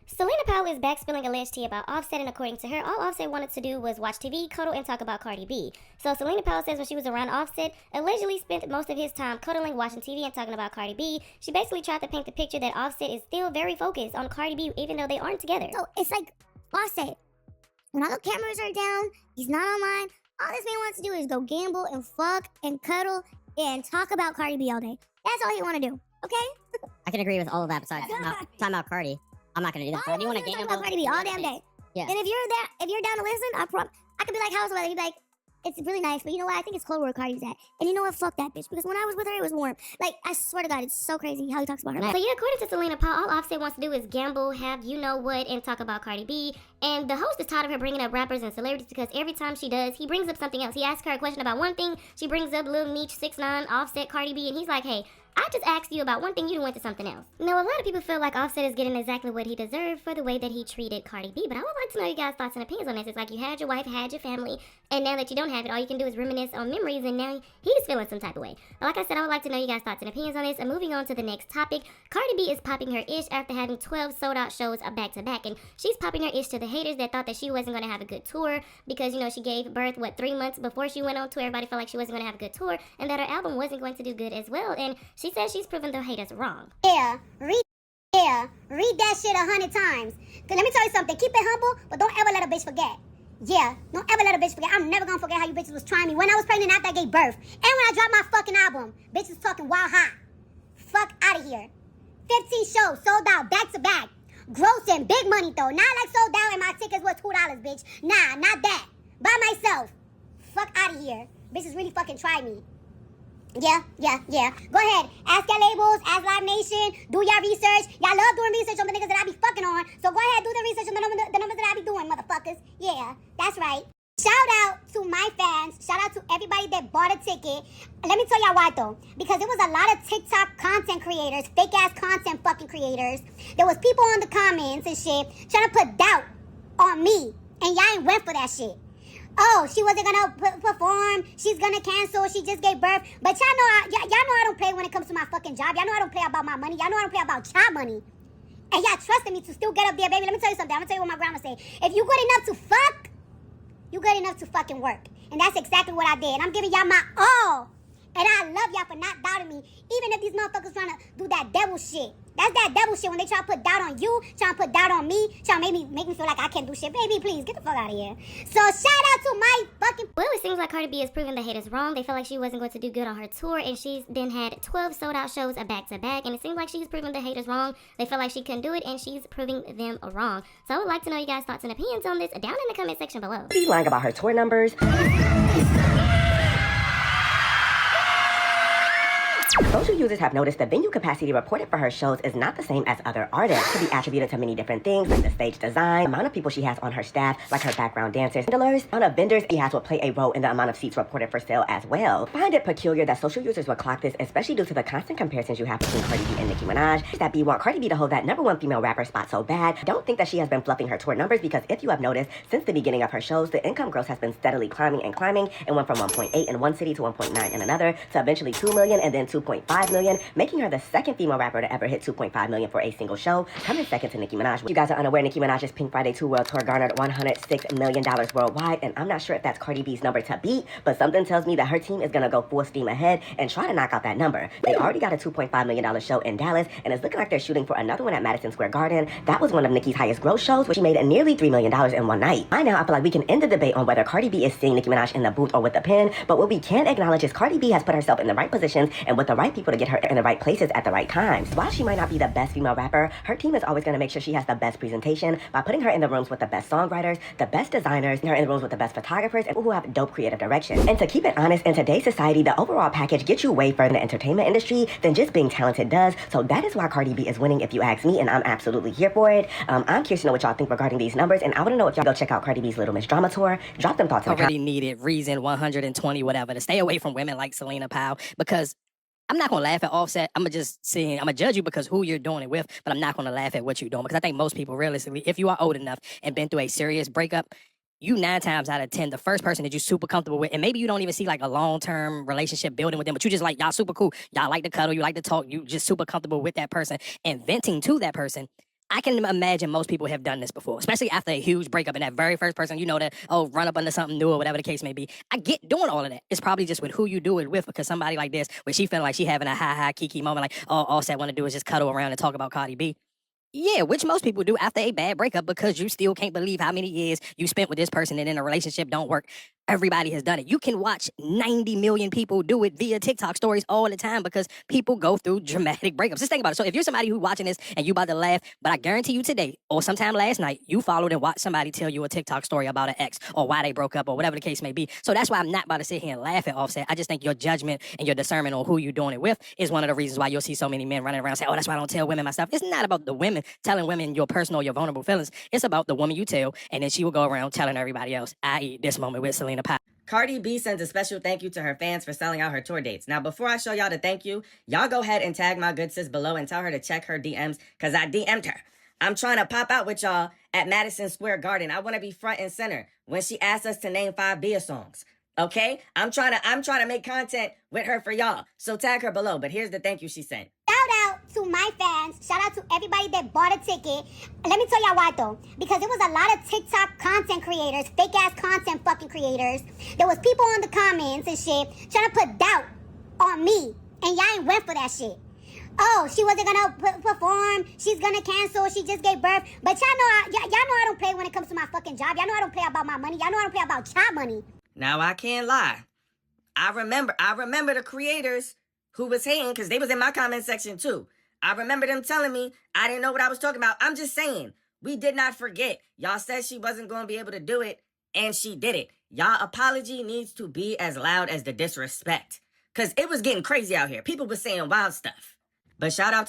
Selena Powell is back spilling alleged tea about Offset, and according to her, all Offset wanted to do was watch TV, cuddle, and talk about Cardi B. So Selena Powell says when she was around Offset, allegedly spent most of his time cuddling, watching TV, and talking about Cardi B. She basically tried to paint the picture that Offset is still very focused on Cardi B, even though they aren't together. So it's like Offset. When all the cameras are down, he's not online. All this man wants to do is go gamble and fuck and cuddle and talk about Cardi B all day. That's all he want to do. Okay? I can agree with all of that besides talking about Cardi. I'm not gonna do that. All I do want to talk gamble about Cardi B all damn day. Yeah. And if you're down to listen, I could be like, how's the weather? You'd be like, it's really nice, but you know what? I think it's cold where Cardi's at. And you know what? Fuck that bitch. Because when I was with her, it was warm. Like, I swear to God, it's so crazy how he talks about her. So yeah, according to Selena Powell, all Offset wants to do is gamble, have you know what, and talk about Cardi B. And the host is tired of her bringing up rappers and celebrities because every time she does, he brings up something else. He asks her a question about one thing, she brings up Lil Meech, 6ix9ine, Offset, Cardi B, and he's like, hey, I just asked you about one thing, you went to something else. Now, a lot of people feel like Offset is getting exactly what he deserved for the way that he treated Cardi B, but I would like to know you guys' thoughts and opinions on this. It's like you had your wife, had your family, and now that you don't have it, all you can do is reminisce on memories, and now he's feeling some type of way. But like I said, I would like to know you guys' thoughts and opinions on this. And moving on to the next topic, Cardi B is popping her ish after having 12 sold-out shows back-to-back, and she's popping her ish to the haters that thought that she wasn't going to have a good tour because, you know, she gave birth, 3 months before she went on tour. Everybody felt like she wasn't going to have a good tour, and that her album wasn't going to do good as well, and she says she's proven the haters wrong. Read that shit 100 times. Cause let me tell you something. Keep it humble, but don't ever let a bitch forget. Yeah, don't ever let a bitch forget. I'm never gonna forget how you bitches was trying me when I was pregnant after I gave birth. And when I dropped my fucking album. Bitches was talking wild hot. Fuck out of here. 15 shows, sold out, back to back. Grossing, big money though. Not like sold out and my tickets was $2, bitch. Nah, not that. By myself. Fuck out of here. Bitches really fucking tried me. Yeah. Go ahead. Ask your labels, ask Live Nation, do your research. Y'all love doing research on the niggas that I be fucking on. So go ahead, do the research on the numbers that I be doing, motherfuckers. Yeah, that's right. Shout out to my fans. Shout out to everybody that bought a ticket. Let me tell y'all why though. Because it was a lot of TikTok content creators, fake ass content fucking creators. There was people on the comments and shit trying to put doubt on me. And y'all ain't went for that shit. Oh, she wasn't gonna perform. She's gonna cancel. She just gave birth. But y'all know I don't play when it comes to my fucking job. Y'all know I don't play about my money. Y'all know I don't play about child money. And y'all trusted me to still get up there, baby. Let me tell you something. I'm gonna tell you what my grandma said. If you good enough to fuck, you good enough to fucking work. And that's exactly what I did. I'm giving y'all my all. And I love y'all for not doubting me. Even if these motherfuckers trying to do that devil shit. That's that devil shit when they try to put doubt on you, trying to put doubt on me, trying to make me feel like I can't do shit. Baby, please, get the fuck out of here. So shout out to my fucking... Well, it seems like Cardi B has proven the haters wrong. They felt like she wasn't going to do good on her tour, and she's then had 12 sold-out shows back-to-back, and it seems like she's proven the haters wrong. They felt like she couldn't do it, and she's proving them wrong. So I would like to know you guys' thoughts and opinions on this down in the comment section below. Be lying about her tour numbers. Social users have noticed the venue capacity reported for her shows is not the same as other artists. It could be attributed to many different things, like the stage design, amount of people she has on her staff, like her background dancers, handlers, amount of vendors she has will play a role in the amount of seats reported for sale as well. I find it peculiar that social users will clock this, especially due to the constant comparisons you have between Cardi B and Nicki Minaj. That B want Cardi B to hold that #1 female rapper spot so bad. Don't think that she has been fluffing her tour numbers, because if you have noticed, since the beginning of her shows, the income growth has been steadily climbing and went from 1.8 in one city to 1.9 in another, to eventually 2 million and then 2.5 million, making her the second female rapper to ever hit 2.5 million for a single show, coming second to Nicki Minaj. If you guys are unaware, Nicki Minaj's Pink Friday 2 World Tour garnered $106 million worldwide, and I'm not sure if that's Cardi B's number to beat, but something tells me that her team is gonna go full steam ahead and try to knock out that number. They already got a $2.5 million show in Dallas, and it's looking like they're shooting for another one at Madison Square Garden. That was one of Nicki's highest gross shows, where she made nearly $3 million in one night. By now, I feel like we can end the debate on whether Cardi B is seeing Nicki Minaj in the booth or with the pen, but what we can acknowledge is Cardi B has put herself in the right positions and with the right people to get her in the right places at the right times. While she might not be the best female rapper, her team is always going to make sure she has the best presentation by putting her in the rooms with the best songwriters, the best designers, her in the rooms with the best photographers, and who have dope creative direction. And to keep it honest, in today's society, the overall package gets you way further in the entertainment industry than just being talented does. So that is why Cardi B is winning, if you ask me, and I'm absolutely here for it. I'm curious to know what y'all think regarding these numbers, and I want to know if y'all go check out Cardi B's Little Miss Drama Tour. Drop them thoughts in the comments. Already needed reason 120 whatever to stay away from women like Selena Powell, because I'm not gonna laugh at Offset. I'm gonna judge you because who you're doing it with, but I'm not gonna laugh at what you're doing, because I think most people, realistically, if you are old enough and been through a serious breakup, you 9 times out of 10, the first person that you're super comfortable with, and maybe you don't even see like a long-term relationship building with them, but you just like, y'all super cool, y'all like to cuddle, you like to talk, you just super comfortable with that person, and venting to that person, I can imagine most people have done this before, especially after a huge breakup and that very first person, you know, that, oh, run up under something new or whatever the case may be. I get doing all of that. It's probably just with who you do it with, because somebody like this, where she feeling like she having a high kiki moment, like, oh, all Offset want to do is just cuddle around and talk about Cardi B. Yeah, which most people do after a bad breakup, because you still can't believe how many years you spent with this person and then a relationship don't work. Everybody has done it. You can watch 90 million people do it via TikTok stories all the time because people go through dramatic breakups. Just think about it. So if you're somebody who's watching this and you about to laugh, but I guarantee you today or sometime last night, you followed and watched somebody tell you a TikTok story about an ex or why they broke up or whatever the case may be. So that's why I'm not about to sit here and laugh at Offset. I just think your judgment and your discernment on who you're doing it with is one of the reasons why you'll see so many men running around saying, oh, that's why I don't tell women my stuff. It's not about the women telling women your personal, your vulnerable feelings. It's about the woman you tell, and then she will go around telling everybody else, i.e. this moment with Selena Powell. Cardi B sends a special thank you to her fans for selling out her tour dates. Now, before I show y'all the thank you, y'all go ahead and tag my good sis below and tell her to check her DMs, because I DM'd her. I'm trying to pop out with y'all at Madison Square Garden. I want to be front and center when she asked us to name 5 Bia songs. Okay? I'm trying to make content with her for y'all. So tag her below. But here's the thank you she sent. Shout out to my fans. Shout out to everybody that bought a ticket. Let me tell y'all why though. Because it was a lot of TikTok content creators, fake ass content fucking creators. There was people on the comments and shit trying to put doubt on me. And y'all ain't went for that shit. Oh, she wasn't gonna perform. She's gonna cancel. She just gave birth. But y'all know I don't play when it comes to my fucking job. Y'all know I don't play about my money. Y'all know I don't play about child money. Now, I can't lie. I remember the creators who was hating, because they was in my comment section too. I remember them telling me I didn't know what I was talking about. I'm just saying, we did not forget. Y'all said she wasn't going to be able to do it, and she did it. Y'all apology needs to be as loud as the disrespect, because it was getting crazy out here. People were saying wild stuff. But shout out to